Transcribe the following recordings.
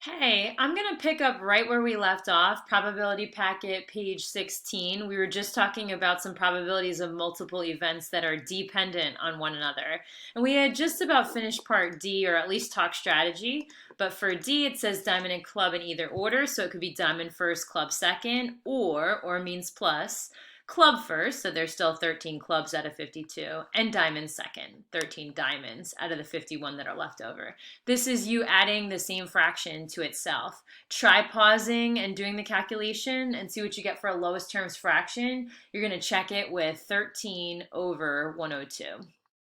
Hey, I'm going to pick up right where we left off, probability packet, page 16. We were just talking about some probabilities of multiple events that are dependent on one another. And we had just about finished part D, or at least talk strategy. But for D, it says diamond and club in either order. So it could be diamond first, club second, or means plus. Club first, so there's still 13 clubs out of 52, and diamond second, 13 diamonds out of the 51 that are left over. This is you adding the same fraction to itself. Try pausing and doing the calculation and see what you get for a lowest terms fraction. You're going to check it with 13 over 102.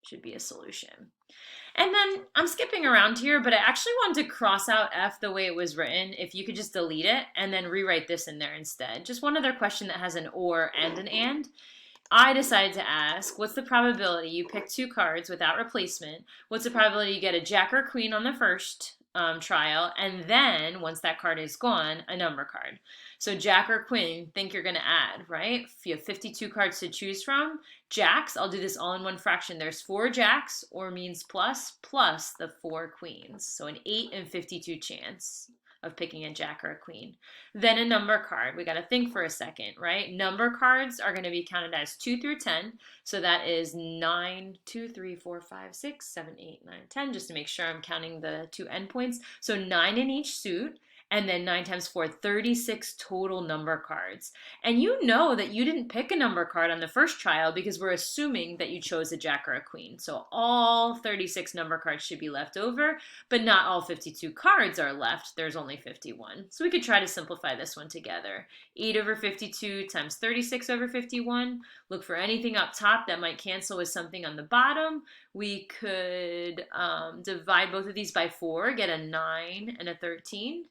Should be a solution. And then I'm skipping around here, but I actually wanted to cross out F the way it was written. If you could just delete it and then rewrite this in there instead. Just one other question that has an or and an and. I decided to ask, what's the probability you pick two cards without replacement? What's the probability you get a jack or queen on the first trial, and then once that card is gone, a number card? So jack or queen, think you're going to add, right? If you have 52 cards to choose from, jacks, I'll do this all in one fraction. There's 4 jacks, or means plus the 4 queens. So an 8 in 52 chance of picking a jack or a queen. Then a number card. We got to think for a second, right? Number cards are going to be counted as 2 through 10. So that is 9, 2, 3, 4, 5, 6, 7, 8, 9, 10, just to make sure I'm counting the 2 endpoints. So 9 in each suit. And then 9 times 4, 36 total number cards. And you know that you didn't pick a number card on the first trial because we're assuming that you chose a jack or a queen. So all 36 number cards should be left over, but not all 52 cards are left. There's only 51. So we could try to simplify this one together. 8 over 52 times 36 over 51. Look for anything up top that might cancel with something on the bottom. We could divide both of these by 4, get a 9 and a 13.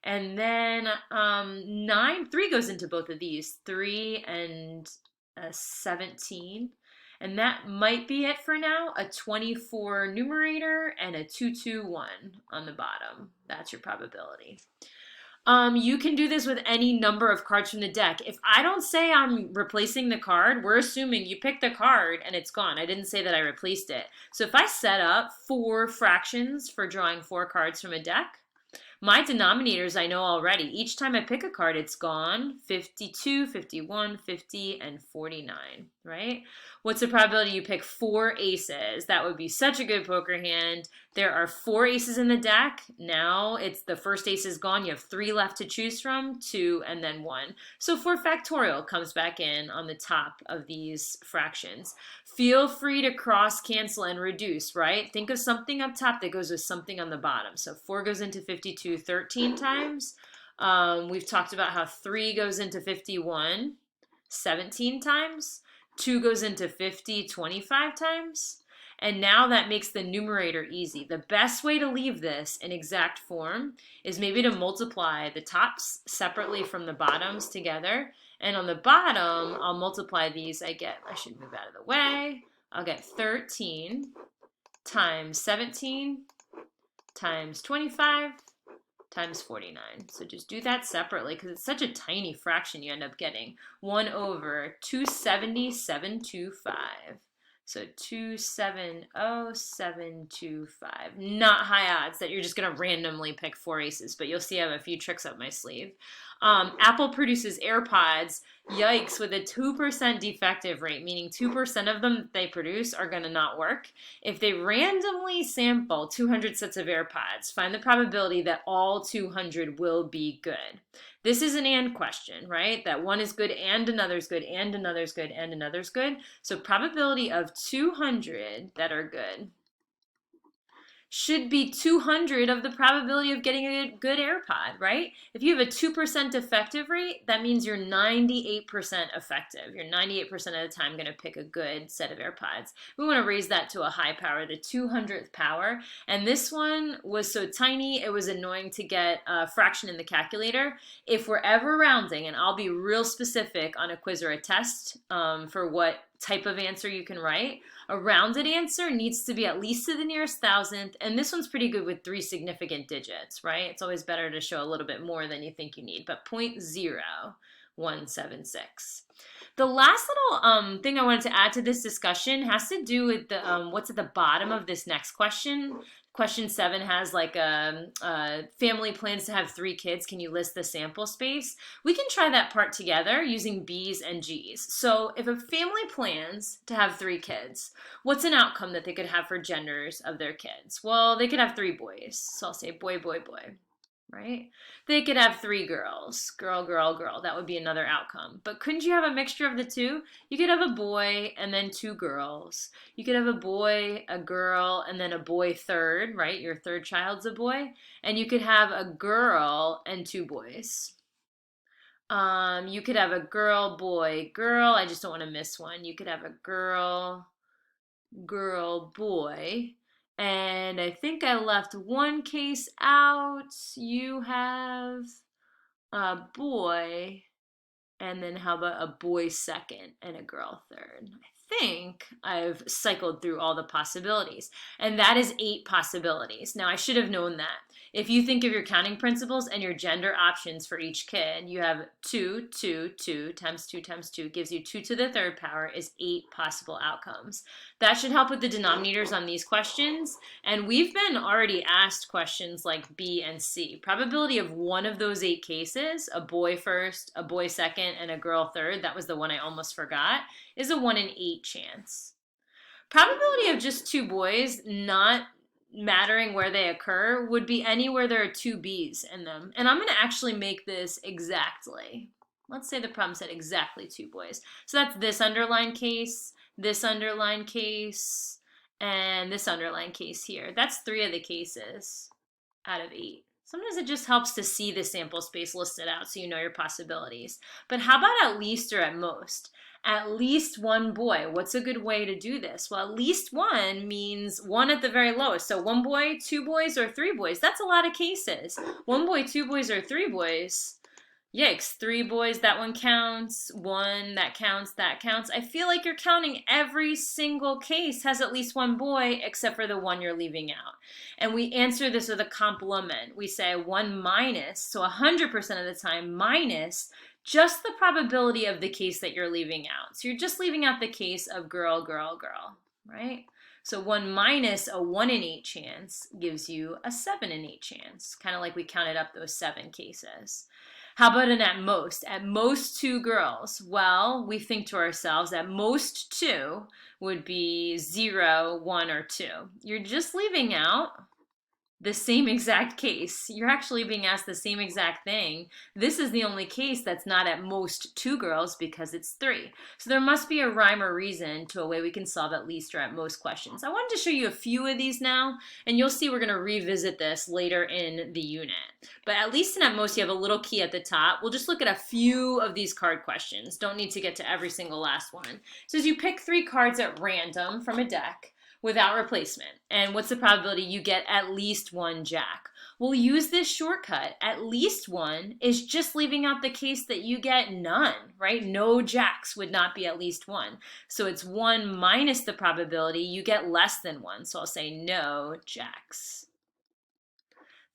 And then 3 goes into both of these, 3 and 17. And that might be it for now. A 24 numerator and a 221 on the bottom. That's your probability. You can do this with any number of cards from the deck. If I don't say I'm replacing the card, we're assuming you picked the card and it's gone. I didn't say that I replaced it. So if I set up 4 fractions for drawing 4 cards from a deck, my denominators I know already. Each time I pick a card, it's gone. 52, 51, 50, and 49, right? What's the probability you pick 4 aces? That would be such a good poker hand. There are 4 aces in the deck. Now it's the first ace is gone. You have 3 left to choose from, 2 and then 1. So 4 factorial comes back in on the top of these fractions. Feel free to cross cancel and reduce, right? Think of something up top that goes with something on the bottom. So 4 goes into 52 13 times. We've talked about how 3 goes into 51 17 times. 2 goes into 50 25 times. And now that makes the numerator easy. The best way to leave this in exact form is maybe to multiply the tops separately from the bottoms together. And on the bottom, I'll multiply these. I should move out of the way. I'll get 13 times 17 times 25 times 49. So just do that separately because it's such a tiny fraction you end up getting. 1 over 270,725. So 270,725. Not high odds that you're just going to randomly pick 4 aces, but you'll see I have a few tricks up my sleeve. Apple produces AirPods, yikes, with a 2% defective rate, meaning 2% of them that they produce are going to not work. If they randomly sample 200 sets of AirPods, find the probability that all 200 will be good. This is an and question, right? That one is good and another's good and another's good and another's good. So probability of 200 that are good should be 200 of the probability of getting a good AirPod, right? If you have a 2% effective rate, that means you're 98% effective. You're 98% of the time going to pick a good set of AirPods. We want to raise that to a high power, the 200th power. And this one was so tiny, it was annoying to get a fraction in the calculator. If we're ever rounding, and I'll be real specific on a quiz or a test for what type of answer you can write, a rounded answer needs to be at least to the nearest thousandth, and this one's pretty good with 3 significant digits, right? It's always better to show a little bit more than you think you need, but 0.0176. The last little thing I wanted to add to this discussion has to do with the what's at the bottom of this next question. Question 7 has like family plans to have 3 kids. Can you list the sample space? We can try that part together using B's and G's. So if a family plans to have 3 kids, what's an outcome that they could have for genders of their kids? Well, they could have 3 boys. So I'll say boy, boy, boy, right? They could have 3 girls, girl, girl, girl. That would be another outcome. But couldn't you have a mixture of the two? You could have a boy and then 2 girls. You could have a boy, a girl, and then a boy third, right? Your third child's a boy. And you could have a girl and 2 boys. You could have a girl, boy, girl. I just don't want to miss one. You could have a girl, girl, boy. And I think I left one case out. You have a boy, and then how about a boy second and a girl third? I think I've cycled through all the possibilities. And that is 8 possibilities. Now, I should have known that. If you think of your counting principles and your gender options for each kid, you have 2, 2, 2 times 2 times 2 gives you 2 to the third power is 8 possible outcomes. That should help with the denominators on these questions. And we've been already asked questions like B and C. Probability of one of those 8 cases, a boy first, a boy second, and a girl third, that was the one I almost forgot, is a 1 in 8 chance. Probability of just 2 boys not mattering where they occur would be anywhere there are 2 B's in them. And I'm going to actually make this exactly. Let's say the problem said exactly 2 boys. So that's this underlying case, this underlying case, and this underlying case here. That's 3 of the cases out of 8. Sometimes it just helps to see the sample space listed out so you know your possibilities. But how about at least or at most? At least 1 boy. What's a good way to do this? Well, at least 1 means 1 at the very lowest. So 1 boy, 2 boys, or 3 boys. That's a lot of cases. 1 boy, 2 boys, or 3 boys. Yikes, 3 boys, that one counts. 1, that counts, that counts. I feel like you're counting every single case has at least 1 boy except for the one you're leaving out. And we answer this with a complement. We say 1 minus, so 100% of the time, minus just the probability of the case that you're leaving out. So you're just leaving out the case of girl, girl, girl, right? So 1 minus a 1 in 8 chance gives you a 7 in 8 chance, kind of like we counted up those 7 cases. How about an at most? At most 2 girls. Well, we think to ourselves, at most 2 would be 0, 1, or 2. You're just leaving out the same exact case. You're actually being asked the same exact thing. This is the only case that's not at most 2 girls because it's 3. So there must be a rhyme or reason to a way we can solve at least or at most questions. I wanted to show you a few of these now, and you'll see we're going to revisit this later in the unit. But at least and at most, you have a little key at the top. We'll just look at a few of these card questions. Don't need to get to every single last one. So as you pick 3 cards at random from a deck, without replacement. And what's the probability you get at least 1 jack? We'll use this shortcut. At least 1 is just leaving out the case that you get none, right? No jacks would not be at least 1. So it's 1 minus the probability you get less than 1. So I'll say no jacks.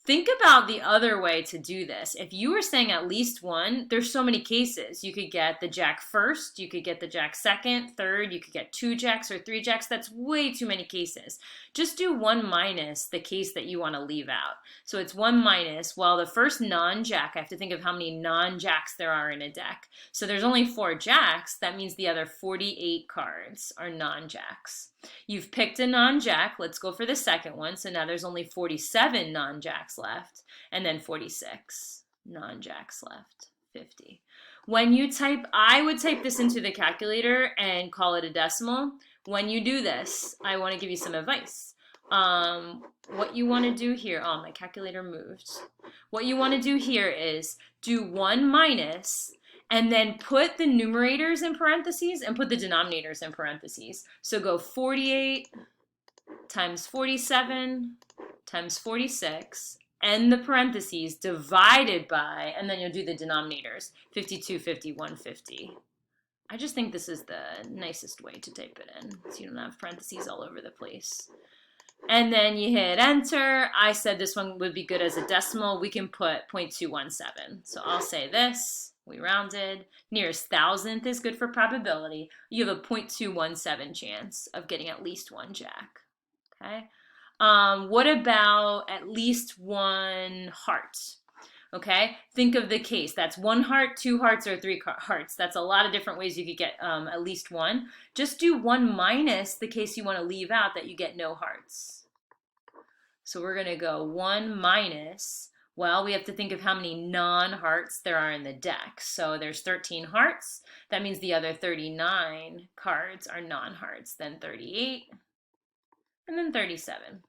Think about the other way to do this. If you were saying at least 1, there's so many cases. You could get the jack first, you could get the jack second, third, you could get 2 jacks or 3 jacks. That's way too many cases. Just do 1 minus the case that you want to leave out. So it's 1 minus, well, the first non-jack, I have to think of how many non-jacks there are in a deck. So there's only 4 jacks. That means the other 48 cards are non-jacks. You've picked a non-jack. Let's go for the second one. So now there's only 47 non-jacks left, and then 46 non-jacks left, 50. When you type, I would type this into the calculator and call it a decimal. When you do this, I want to give you some advice. What you want to do here, oh, my calculator moved. What you want to do here is do 1 minus and then put the numerators in parentheses and put the denominators in parentheses. So go 48 times 47 times 46, and the parentheses divided by, and then you'll do the denominators, 52, 51, 50. I just think this is the nicest way to type it in, so you don't have parentheses all over the place. And then you hit enter. I said this one would be good as a decimal. We can put 0.217. So I'll say this. We rounded. Nearest thousandth is good for probability. You have a 0.217 chance of getting at least 1 jack. Okay. What about at least one heart? Okay, think of the case. That's one heart, two hearts, or three hearts. That's a lot of different ways you could get at least one. Just do one minus the case you want to leave out that you get no hearts. So we're going to go one minus, well, we have to think of how many non-hearts there are in the deck. So there's 13 hearts. That means the other 39 cards are non-hearts. Then 38, and then 37.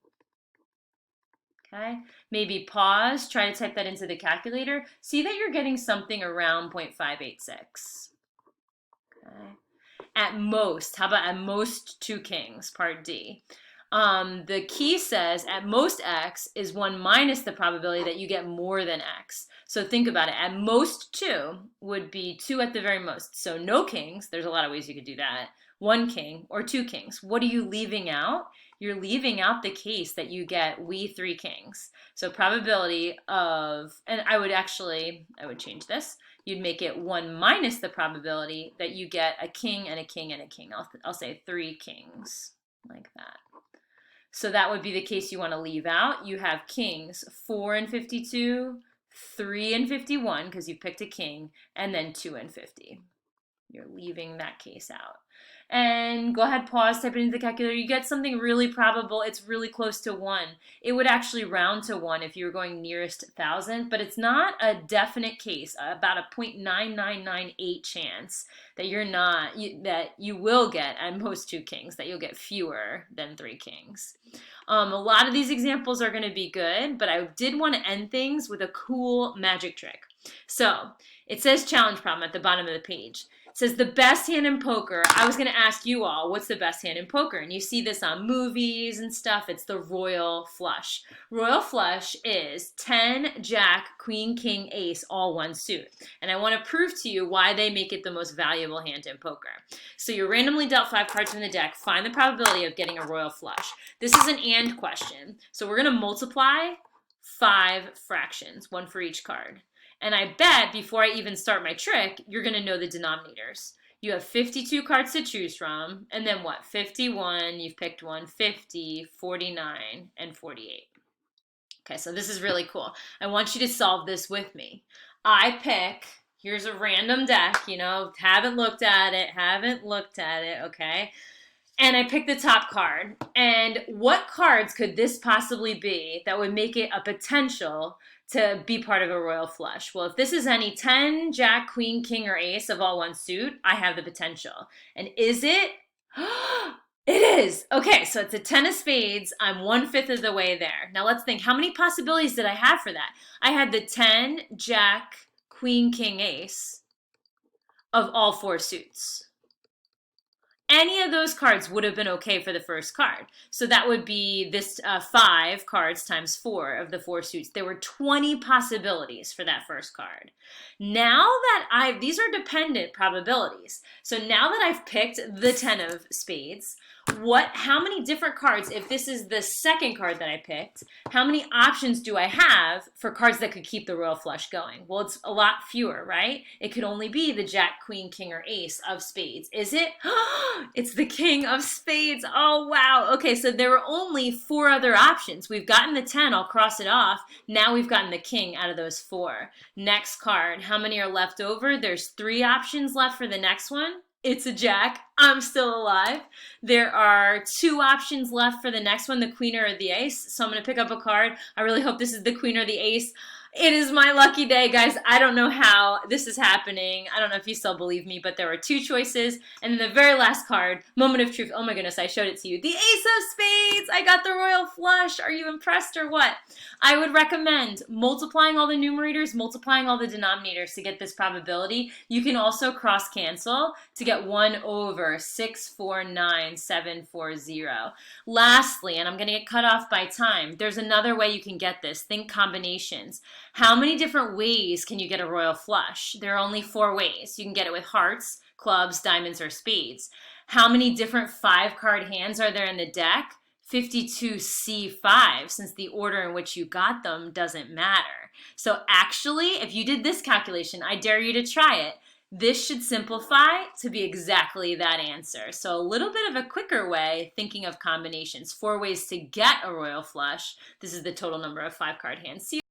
Okay, maybe pause, try to type that into the calculator. See that you're getting something around 0.586. Okay. At most, how about at most 2 kings, part D? The key says at most x is 1 minus the probability that you get more than x. So think about it. At most 2 would be 2 at the very most. So no kings. There's a lot of ways you could do that. 1 king or 2 kings. What are you leaving out? You're leaving out the case that you get 3 kings. So probability of, and I would change this. You'd make it 1 minus the probability that you get a king and a king and a king. I'll say 3 kings, like that. So that would be the case you want to leave out. You have kings 4 and 52, 3 and 51, because you picked a king, and then 2 and 50. You're leaving that case out. And go ahead, pause, type it into the calculator. You get something really probable. It's really close to 1. It would actually round to 1 if you were going nearest 1,000, but it's not a definite case. About a 0.9998 chance that that you will get at most 2 kings, that you'll get fewer than 3 kings. A lot of these examples are going to be good, but I did want to end things with a cool magic trick. So it says challenge problem at the bottom of the page. It says the best hand in poker. I was going to ask you all, what's the best hand in poker? And you see this on movies and stuff. It's the royal flush. Royal flush is 10, jack, queen, king, ace, all one suit. And I want to prove to you why they make it the most valuable hand in poker. So you're randomly dealt 5 cards from the deck. Find the probability of getting a royal flush. This is an and question. So we're going to multiply 5 fractions, 1 for each card. And I bet before I even start my trick, you're going to know the denominators. You have 52 cards to choose from, and then what? 51, you've picked one, 50, 49, and 48. Okay, so this is really cool. I want you to solve this with me. Here's a random deck, haven't looked at it, okay? And I picked the top card. And what cards could this possibly be that would make it a potential to be part of a royal flush? Well, if this is any 10, jack, queen, king, or ace of all one suit, I have the potential. And is it? It is. Okay, so it's a 10 of spades. I'm 1/5 of the way there. Now let's think, how many possibilities did I have for that? I had the 10, jack, queen, king, ace of all 4 suits. Any of those cards would have been okay for the first card. So that would be this 5 cards times 4 of the 4 suits. There were 20 possibilities for that first card. Now that these are dependent probabilities. So now that I've picked the 10 of spades, how many different cards, if this is the second card that I picked, how many options do I have for cards that could keep the royal flush going? Well, it's a lot fewer, right? It could only be the jack, queen, king, or ace of spades. Is it? It's the king of spades. Oh, wow. Okay, so there were only 4 other options. We've gotten the 10. I'll cross it off. Now we've gotten the king out of those 4. Next card. How many are left over? There's 3 options left for the next one. It's a jack. I'm still alive. There are 2 options left for the next one, the queen or the ace. So I'm going to pick up a card. I really hope this is the queen or the ace. It is my lucky day, guys. I don't know how this is happening. I don't know if you still believe me, but there were 2 choices. And then the very last card, moment of truth. Oh my goodness, I showed it to you. The ace of spades. I got the royal flush. Are you impressed or what? I would recommend multiplying all the numerators, multiplying all the denominators to get this probability. You can also cross cancel to get 1/649,740. Lastly, and I'm going to get cut off by time, there's another way you can get this. Think combinations. How many different ways can you get a royal flush? There are only 4 ways. You can get it with hearts, clubs, diamonds, or spades. How many different 5-card hands are there in the deck? 52C5, since the order in which you got them doesn't matter. So actually, if you did this calculation, I dare you to try it. This should simplify to be exactly that answer. So a little bit of a quicker way, thinking of combinations. 4 ways to get a royal flush. This is the total number of 5-card hands. See